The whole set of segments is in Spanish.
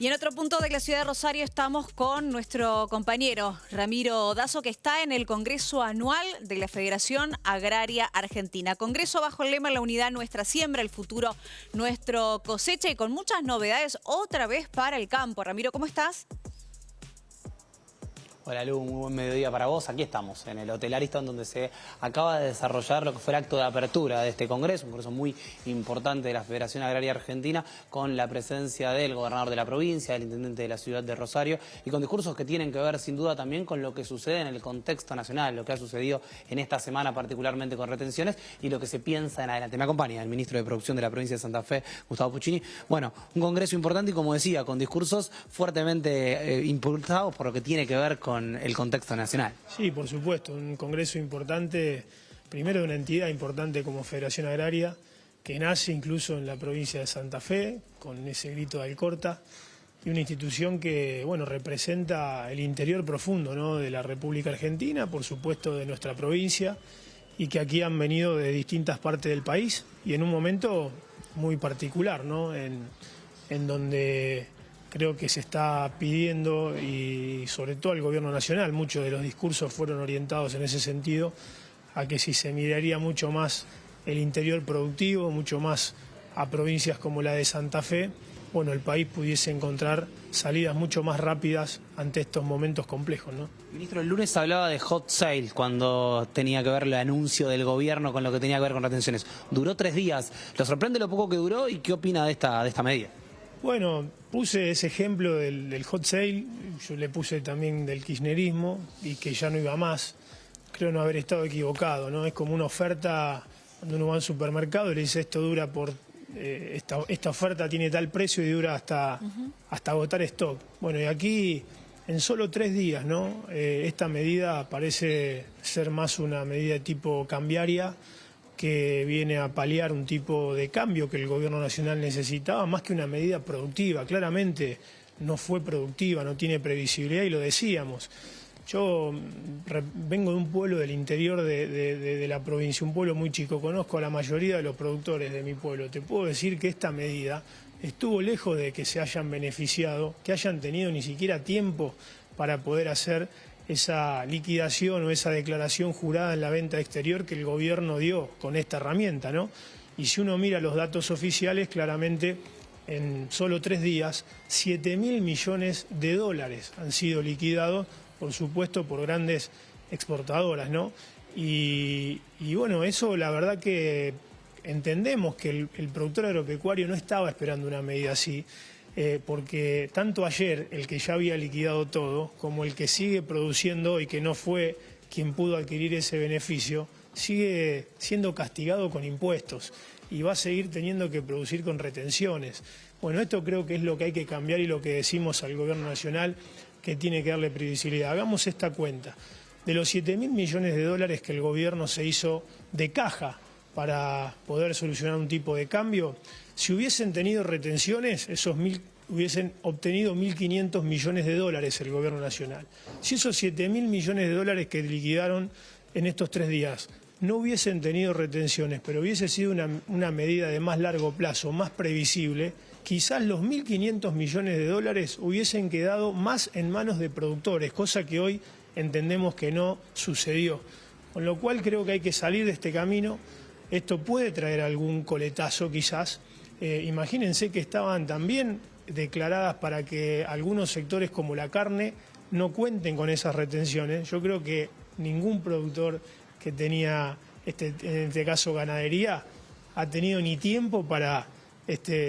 Y en otro punto de la ciudad de Rosario estamos con nuestro compañero Ramiro Dazo, que está en el Congreso Anual de la Federación Agraria Argentina. Congreso bajo el lema La Unidad Nuestra Siembra, el futuro nuestro cosecha, y con muchas novedades otra vez para el campo. Ramiro, ¿cómo estás? Hola Lu, muy buen mediodía para vos. Aquí estamos, en el Hotel Ariston, donde se acaba de desarrollar lo que fue el acto de apertura de este congreso, un congreso muy importante de la Federación Agraria Argentina, con la presencia del gobernador de la provincia, del intendente de la ciudad de Rosario, y con discursos que tienen que ver sin duda también con lo que sucede en el contexto nacional, lo que ha sucedido en esta semana particularmente con retenciones y lo que se piensa en adelante. Me acompaña el ministro de Producción de la provincia de Santa Fe, Gustavo Puccini. Bueno, un congreso importante y, como decía, con discursos fuertemente impulsados por lo que tiene que ver con el contexto nacional. Sí, por supuesto, un congreso importante, primero de una entidad importante como Federación Agraria, que nace incluso en la provincia de Santa Fe, con ese grito de Alcorta, y una institución que, bueno, representa el interior profundo, ¿no?, de la República Argentina, por supuesto de nuestra provincia, y que aquí han venido de distintas partes del país, y en un momento muy particular, ¿no?, en donde creo que se está pidiendo, y sobre todo al gobierno nacional, muchos de los discursos fueron orientados en ese sentido, a que si se miraría mucho más el interior productivo, mucho más a provincias como la de Santa Fe, bueno, el país pudiese encontrar salidas mucho más rápidas ante estos momentos complejos, ¿no? Ministro, el lunes hablaba de hot sale cuando tenía que ver el anuncio del gobierno con lo que tenía que ver con retenciones. Duró 3 días. ¿Lo sorprende lo poco que duró y qué opina de esta medida? Bueno, puse ese ejemplo del hot sale, yo le puse también del kirchnerismo y que ya no iba más. Creo no haber estado equivocado, ¿no? Es como una oferta, cuando uno va al supermercado y le dice esto dura por, esta oferta tiene tal precio y dura hasta agotar stock. Bueno, y aquí en solo 3 días, ¿no? Esta medida parece ser más una medida de tipo cambiaria, que viene a paliar un tipo de cambio que el gobierno nacional necesitaba, más que una medida productiva. Claramente no fue productiva, no tiene previsibilidad, y lo decíamos. Yo vengo de un pueblo del interior de la provincia, un pueblo muy chico, conozco a la mayoría de los productores de mi pueblo. Te puedo decir que esta medida estuvo lejos de que se hayan beneficiado, que hayan tenido ni siquiera tiempo para poder hacer esa liquidación o esa declaración jurada en la venta exterior que el gobierno dio con esta herramienta, ¿no? Y si uno mira los datos oficiales, claramente en solo 3 días, 7.000 millones de dólares han sido liquidados, por supuesto, por grandes exportadoras, ¿no? Y bueno, eso la verdad que entendemos que el productor agropecuario no estaba esperando una medida así, porque tanto ayer el que ya había liquidado todo, como el que sigue produciendo y que no fue quien pudo adquirir ese beneficio, sigue siendo castigado con impuestos y va a seguir teniendo que producir con retenciones. Bueno, esto creo que es lo que hay que cambiar y lo que decimos al gobierno nacional, que tiene que darle previsibilidad. Hagamos esta cuenta. De los 7.000 millones de dólares que el gobierno se hizo de caja para poder solucionar un tipo de cambio, si hubiesen tenido retenciones, hubiesen obtenido 1.500 millones de dólares el gobierno nacional. Si esos 7.000 millones de dólares que liquidaron en estos 3 días no hubiesen tenido retenciones, pero hubiese sido una medida de más largo plazo, más previsible, quizás los 1.500 millones de dólares hubiesen quedado más en manos de productores, cosa que hoy entendemos que no sucedió. Con lo cual creo que hay que salir de este camino. Esto puede traer algún coletazo quizás. Imagínense que estaban también declaradas para que algunos sectores como la carne no cuenten con esas retenciones. Yo creo que ningún productor que tenía, en este caso ganadería, ha tenido ni tiempo para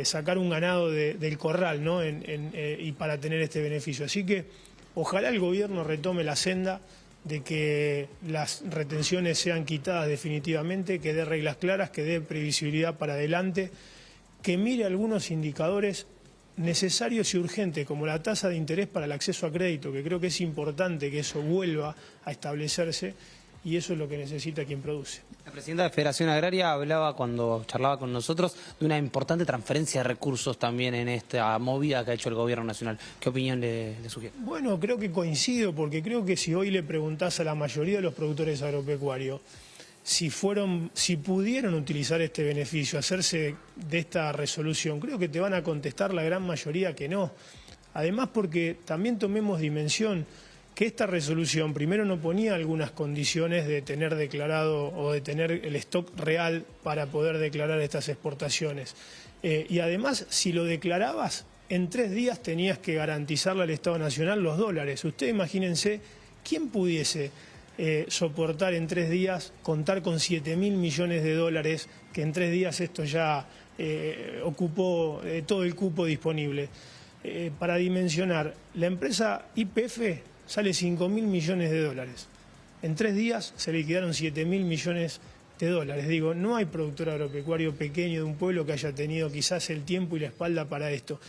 sacar un ganado del corral, ¿no? Y para tener este beneficio. Así que ojalá el gobierno retome la senda de que las retenciones sean quitadas definitivamente, que dé reglas claras, que dé previsibilidad para adelante, que mire algunos indicadores necesarios y urgentes, como la tasa de interés para el acceso a crédito, que creo que es importante que eso vuelva a establecerse, y eso es lo que necesita quien produce. La presidenta de Federación Agraria hablaba, cuando charlaba con nosotros, de una importante transferencia de recursos también en esta movida que ha hecho el gobierno nacional. ¿Qué opinión le sugiere? Bueno, creo que coincido, porque creo que si hoy le preguntás a la mayoría de los productores agropecuarios si pudieron utilizar este beneficio, hacerse de esta resolución, creo que te van a contestar la gran mayoría que no. Además, porque también tomemos dimensión que esta resolución primero no ponía algunas condiciones de tener declarado o de tener el stock real para poder declarar estas exportaciones. Y además, si lo declarabas, en 3 días tenías que garantizarle al Estado Nacional los dólares. Ustedes imagínense, ¿quién pudiese soportar en 3 días, contar con 7.000 millones de dólares, que en 3 días esto ya ocupó todo el cupo disponible? Para dimensionar, la empresa YPF sale 5.000 millones de dólares. En 3 días se liquidaron 7.000 millones de dólares. Digo, no hay productor agropecuario pequeño de un pueblo que haya tenido quizás el tiempo y la espalda para esto.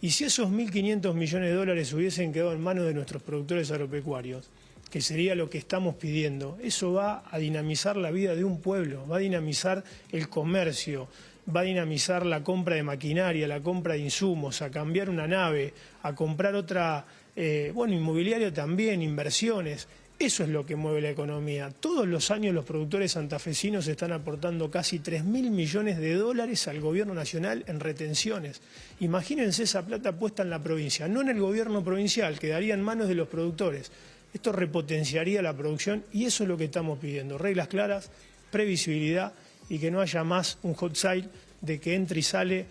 Y si esos 1.500 millones de dólares hubiesen quedado en manos de nuestros productores agropecuarios, que sería lo que estamos pidiendo, eso va a dinamizar la vida de un pueblo, va a dinamizar el comercio, va a dinamizar la compra de maquinaria, la compra de insumos, a cambiar una nave, a comprar otra, inmobiliario también, inversiones. Eso es lo que mueve la economía. Todos los años los productores santafesinos están aportando casi 3.000 millones de dólares al gobierno nacional en retenciones. Imagínense esa plata puesta en la provincia, no en el gobierno provincial, quedaría en manos de los productores. Esto repotenciaría la producción y eso es lo que estamos pidiendo. Reglas claras, previsibilidad y que no haya más un hot sale de que entre y sale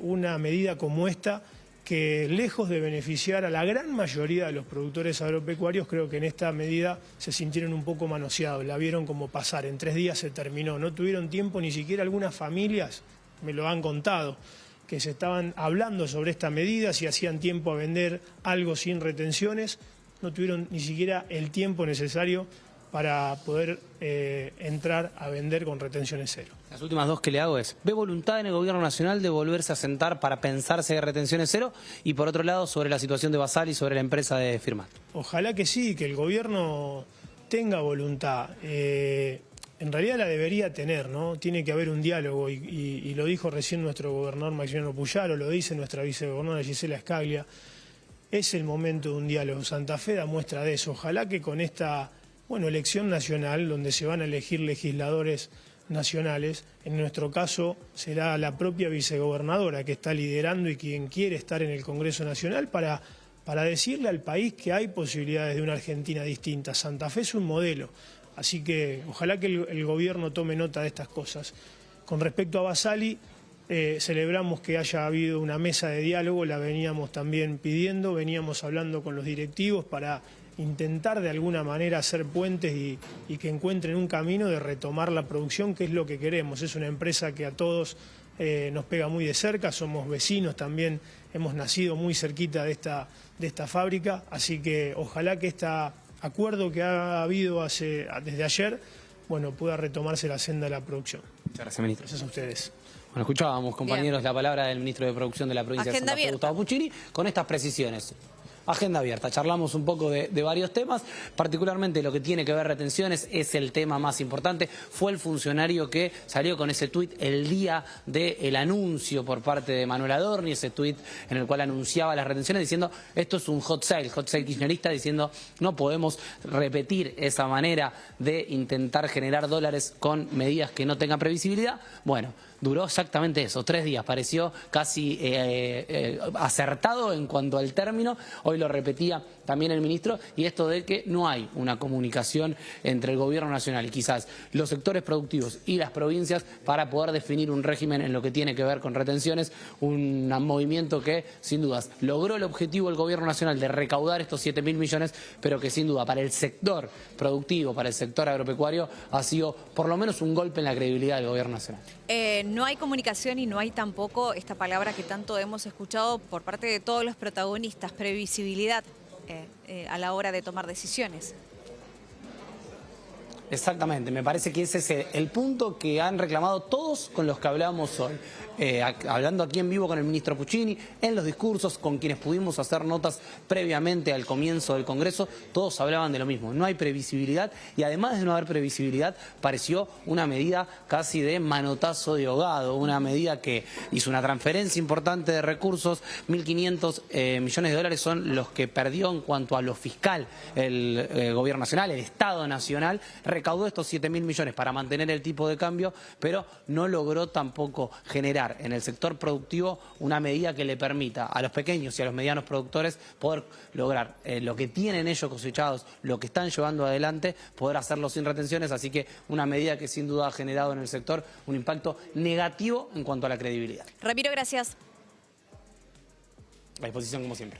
una medida como esta, que lejos de beneficiar a la gran mayoría de los productores agropecuarios, creo que en esta medida se sintieron un poco manoseados, la vieron como pasar, en 3 días se terminó, no tuvieron tiempo ni siquiera algunas familias, me lo han contado, que se estaban hablando sobre esta medida, si hacían tiempo a vender algo sin retenciones, no tuvieron ni siquiera el tiempo necesario para poder entrar a vender con retenciones cero. Las últimas 2 que le hago es, ¿ve voluntad en el gobierno nacional de volverse a sentar para pensarse de retenciones cero? Y por otro lado, sobre la situación de Basal y sobre la empresa de Firmat. Ojalá que sí, que el gobierno tenga voluntad. En realidad la debería tener, ¿no? Tiene que haber un diálogo y lo dijo recién nuestro gobernador Maximiliano Puyaro, lo dice nuestra vicegobernadora Gisela Scaglia. Es el momento de un diálogo. Santa Fe da muestra de eso. Ojalá que con esta elección nacional, donde se van a elegir legisladores nacionales, en nuestro caso será la propia vicegobernadora que está liderando y quien quiere estar en el Congreso Nacional para decirle al país que hay posibilidades de una Argentina distinta. Santa Fe es un modelo, así que ojalá que el gobierno tome nota de estas cosas. Con respecto a Basali, celebramos que haya habido una mesa de diálogo, la veníamos también pidiendo, veníamos hablando con los directivos para intentar de alguna manera hacer puentes y que encuentren un camino de retomar la producción, que es lo que queremos. Es una empresa que a todos nos pega muy de cerca, somos vecinos también, hemos nacido muy cerquita de esta fábrica, así que ojalá que este acuerdo que ha habido desde ayer, pueda retomarse la senda de la producción. Muchas gracias, ministro. Gracias a ustedes. Bueno, escuchábamos, compañeros, la palabra del ministro de Producción de la provincia de Santa Fe, Gustavo Puccini, con estas precisiones. Agenda abierta, charlamos un poco de varios temas, particularmente lo que tiene que ver retenciones es el tema más importante. Fue el funcionario que salió con ese tuit el día del anuncio por parte de Manuel Adorni, ese tuit en el cual anunciaba las retenciones diciendo esto es un hot sale kirchnerista, diciendo no podemos repetir esa manera de intentar generar dólares con medidas que no tengan previsibilidad. Bueno, duró exactamente eso, 3 días, pareció casi acertado en cuanto al término. Hoy lo repetía también el ministro, y esto de que no hay una comunicación entre el gobierno nacional y quizás los sectores productivos y las provincias para poder definir un régimen en lo que tiene que ver con retenciones, un movimiento que sin dudas logró el objetivo del gobierno nacional de recaudar estos 7.000 millones, pero que sin duda para el sector productivo, para el sector agropecuario, ha sido por lo menos un golpe en la credibilidad del gobierno nacional. No hay comunicación y no hay tampoco esta palabra que tanto hemos escuchado por parte de todos los protagonistas, previsibilidad a la hora de tomar decisiones. Exactamente, me parece que ese es el punto que han reclamado todos con los que hablamos hoy. Hablando aquí en vivo con el ministro Puccini, en los discursos, con quienes pudimos hacer notas previamente al comienzo del Congreso, todos hablaban de lo mismo. No hay previsibilidad y además de no haber previsibilidad, pareció una medida casi de manotazo de ahogado, una medida que hizo una transferencia importante de recursos, 1.500 millones de dólares son los que perdió en cuanto a lo fiscal el gobierno nacional, el Estado nacional, recaudó estos 7.000 millones para mantener el tipo de cambio, pero no logró tampoco generar en el sector productivo una medida que le permita a los pequeños y a los medianos productores poder lograr lo que tienen ellos cosechados, lo que están llevando adelante, poder hacerlo sin retenciones. Así que una medida que sin duda ha generado en el sector un impacto negativo en cuanto a la credibilidad. Ramiro, gracias. A disposición como siempre.